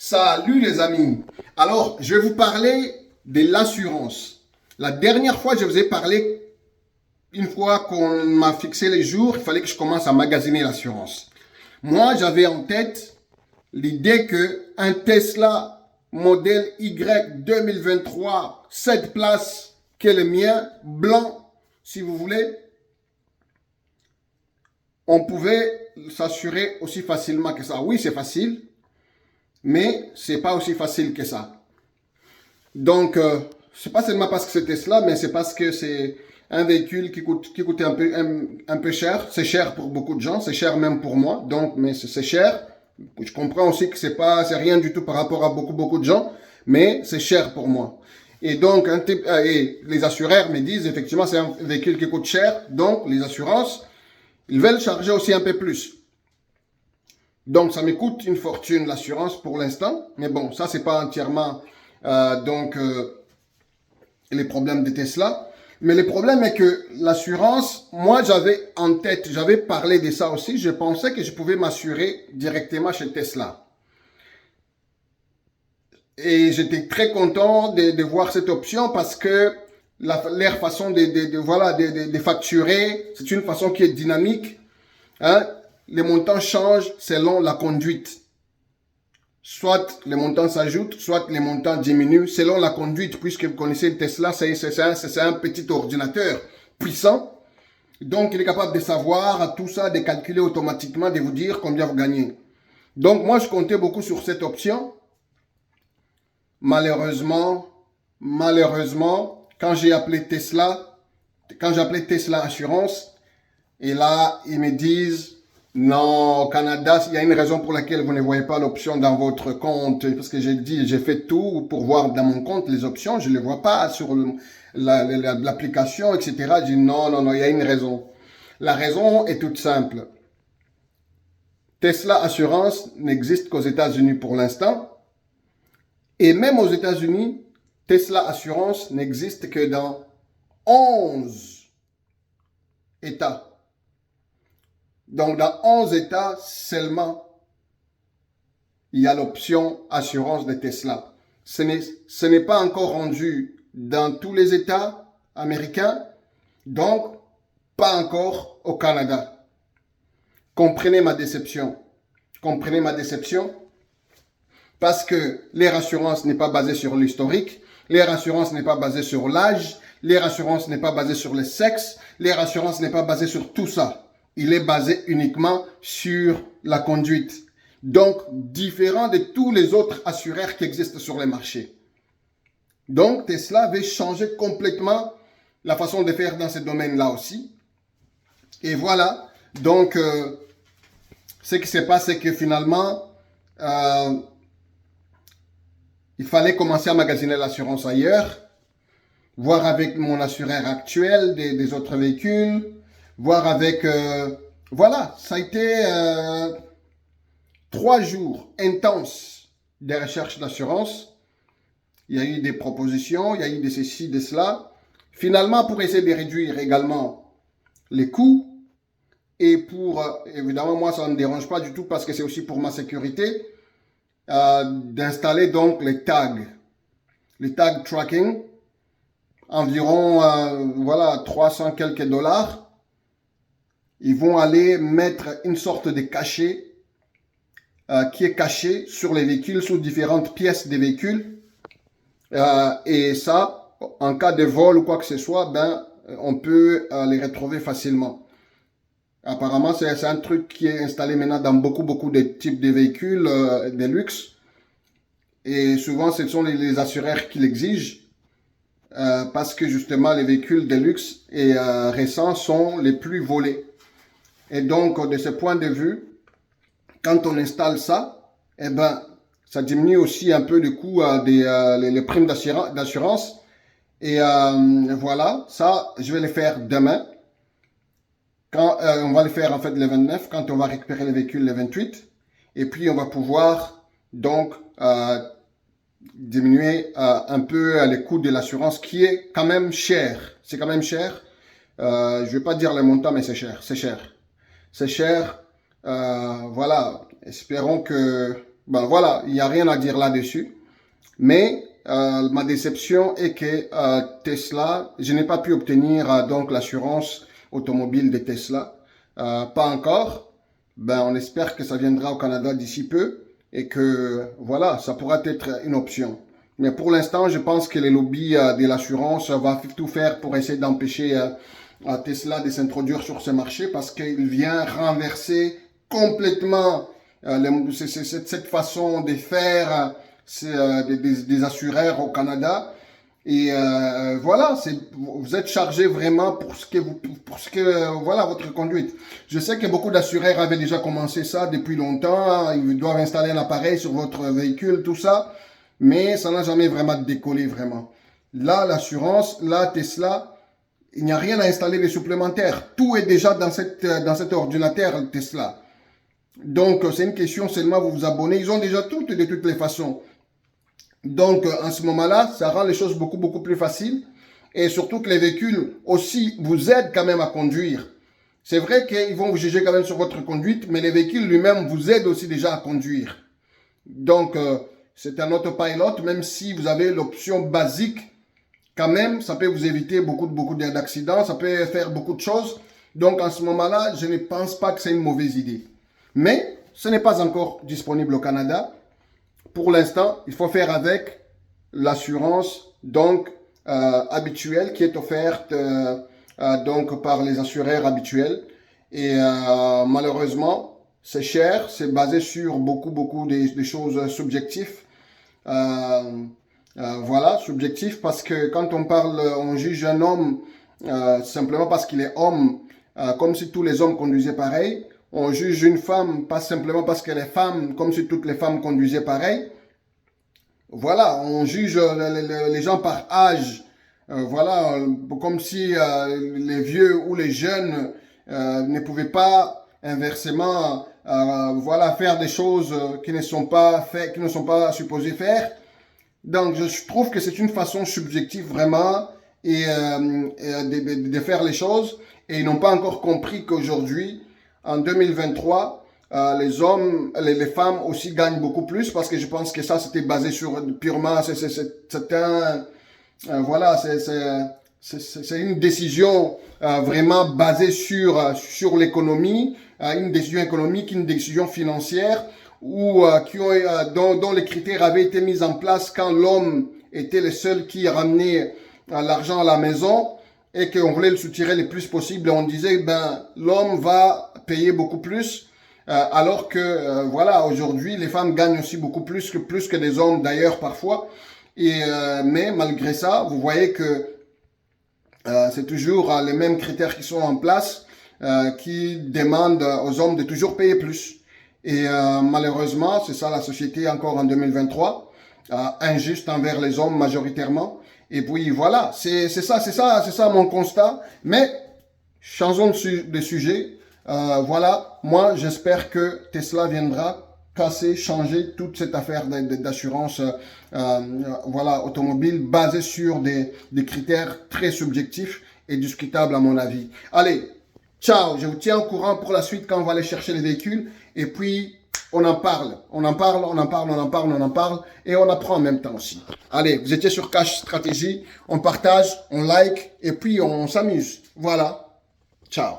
Salut les amis. Alors, je vais vous parler de l'assurance. La dernière fois, je vous ai parlé, une fois qu'on m'a fixé les jours, il fallait que je commence à magasiner l'assurance. Moi, j'avais en tête l'idée que un Tesla modèle Y 2023, 7 places, qui est le mien, blanc, si vous voulez, on pouvait s'assurer aussi facilement que ça. Oui, c'est facile, mais c'est pas aussi facile que ça. Donc, c'est pas seulement parce que c'est Tesla, mais c'est parce que c'est un véhicule qui coûte un peu cher. C'est cher pour beaucoup de gens, c'est cher même pour moi. Donc, mais c'est cher. Je comprends aussi que c'est rien du tout par rapport à beaucoup de gens, mais c'est cher pour moi. Et donc, et les assureurs me disent effectivement c'est un véhicule qui coûte cher, donc les assurances, ils veulent charger aussi un peu plus. Donc, ça me coûte une fortune l'assurance pour l'instant, mais bon, ça c'est pas entièrement les problèmes de Tesla. Mais le problème est que l'assurance, moi j'avais en tête, j'avais parlé de ça aussi, je pensais que je pouvais m'assurer directement chez Tesla. Et j'étais très content de voir cette option parce que leur façon de facturer, c'est une façon qui est dynamique. Hein? Les montants changent selon la conduite. Soit les montants s'ajoutent, soit les montants diminuent selon la conduite, puisque vous connaissez le Tesla, c'est un petit ordinateur puissant. Donc, il est capable de savoir tout ça, de calculer automatiquement, de vous dire combien vous gagnez. Donc, moi, je comptais beaucoup sur cette option. Malheureusement, quand j'ai appelé Tesla Assurance, et là, ils me disent, non, au Canada, il y a une raison pour laquelle vous ne voyez pas l'option dans votre compte. Parce que j'ai fait tout pour voir dans mon compte les options. Je ne les vois pas sur l'application, etc. Je dis non, il y a une raison. La raison est toute simple. Tesla Assurance n'existe qu'aux États-Unis pour l'instant. Et même aux États-Unis, Tesla Assurance n'existe que dans 11 États. Donc, dans 11 États seulement, il y a l'option assurance de Tesla. Ce n'est pas encore rendu dans tous les États américains, donc pas encore au Canada. Comprenez ma déception. Comprenez ma déception parce que leur assurance n'est pas basée sur l'historique, leur assurance n'est pas basée sur l'âge, leur assurance n'est pas basée sur le sexe, leur assurance n'est pas basée sur tout ça. Il est basé uniquement sur la conduite. Donc, différent de tous les autres assureurs qui existent sur le marché. Donc, Tesla veut changer complètement la façon de faire dans ce domaine-là aussi. Et voilà. Donc, ce qui se passe, c'est que finalement, il fallait commencer à magasiner l'assurance ailleurs, voir avec mon assureur actuel des autres véhicules, voir avec... voilà, ça a été 3 jours intenses de recherche d'assurance. Il y a eu des propositions, il y a eu de ceci, de cela. Finalement, pour essayer de réduire également les coûts, et pour, évidemment, moi, ça ne me dérange pas du tout parce que c'est aussi pour ma sécurité, d'installer donc les tags tracking, environ, voilà, 300 quelques $. Ils vont aller mettre une sorte de cachet qui est caché sur les véhicules, sur différentes pièces des véhicules. Et ça, en cas de vol ou quoi que ce soit, ben, on peut les retrouver facilement. Apparemment, c'est un truc qui est installé maintenant dans beaucoup de types de véhicules de luxe. Et souvent, ce sont les assureurs qui l'exigent. Parce que justement, les véhicules de luxe et récents sont les plus volés. Et donc, de ce point de vue, quand on installe ça, eh ben, ça diminue aussi un peu le coût les primes d'assurance. Et voilà, ça, je vais le faire demain. On va le faire en fait le 29, quand on va récupérer le véhicule le 28. Et puis, on va pouvoir donc diminuer un peu les coûts de l'assurance qui est quand même cher. C'est quand même cher. Je ne vais pas dire le montant, mais c'est cher. C'est cher. Voilà. Espérons que Ben voilà, il n'y a rien à dire là-dessus. Mais ma déception est que Tesla, je n'ai pas pu obtenir donc l'assurance automobile de Tesla. Pas encore. Ben, on espère que ça viendra au Canada d'ici peu et que voilà, ça pourra être une option. Mais pour l'instant, je pense que les lobbies de l'assurance vont tout faire pour essayer d'empêcher Tesla de s'introduire sur ce marché parce qu'il vient renverser complètement cette façon de faire des assureurs au Canada. Et voilà, vous êtes chargé vraiment voilà, votre conduite. Je sais que beaucoup d'assureurs avaient déjà commencé ça depuis longtemps. Ils doivent installer un appareil sur votre véhicule, tout ça. Mais ça n'a jamais vraiment décollé, vraiment. Là, l'assurance, là, Tesla, il n'y a rien à installer de supplémentaire. Tout est déjà dans cet ordinateur Tesla. Donc, c'est une question seulement, vous vous abonnez. Ils ont déjà tout de toutes les façons. Donc, en ce moment-là, ça rend les choses beaucoup, beaucoup plus faciles. Et surtout que les véhicules aussi vous aident quand même à conduire. C'est vrai qu'ils vont vous juger quand même sur votre conduite, mais les véhicules lui-même vous aident aussi déjà à conduire. Donc, c'est un autopilot, même si vous avez l'option basique, quand même, ça peut vous éviter beaucoup d'accidents, ça peut faire beaucoup de choses. Donc, en ce moment-là, je ne pense pas que c'est une mauvaise idée. Mais, ce n'est pas encore disponible au Canada. Pour l'instant, il faut faire avec l'assurance donc habituelle qui est offerte donc par les assureurs habituels. Et malheureusement, c'est cher, c'est basé sur beaucoup des choses subjectives. Voilà, subjectif parce que quand on juge un homme simplement parce qu'il est homme, comme si tous les hommes conduisaient pareil. On juge une femme pas simplement parce qu'elle est femme, comme si toutes les femmes conduisaient pareil. Voilà, on juge les gens par âge. Voilà, comme si les vieux ou les jeunes ne pouvaient pas inversement voilà, faire des choses qui ne sont pas supposées faire. Donc, je trouve que c'est une façon subjective vraiment de faire les choses. Et ils n'ont pas encore compris qu'aujourd'hui, en 2023, les femmes aussi gagnent beaucoup plus parce que je pense que ça, c'était basé sur purement, voilà, c'est une décision vraiment basée sur l'économie, une décision économique, une décision financière dont les critères avaient été mis en place quand l'homme était le seul qui ramenait l'argent à la maison et qu'on voulait le soutirer le plus possible. On disait, ben, l'homme va payer beaucoup plus, alors que, voilà, aujourd'hui, les femmes gagnent aussi beaucoup plus que les hommes, d'ailleurs, parfois. Mais malgré ça, vous voyez que c'est toujours les mêmes critères qui sont en place, qui demandent aux hommes de toujours payer plus. Et malheureusement, c'est ça la société encore en 2023, injuste envers les hommes majoritairement. Et puis voilà, c'est ça mon constat. Mais changeons de sujet. Voilà, moi j'espère que Tesla viendra casser, changer toute cette affaire d'assurance voilà, automobile basée sur des critères très subjectifs et discutables à mon avis. Allez, ciao, je vous tiens au courant pour la suite quand on va aller chercher les véhicules. Et puis, on en parle, et on apprend en même temps aussi. Allez, vous étiez sur Cash Stratégie, on partage, on like, et puis on s'amuse. Voilà, ciao.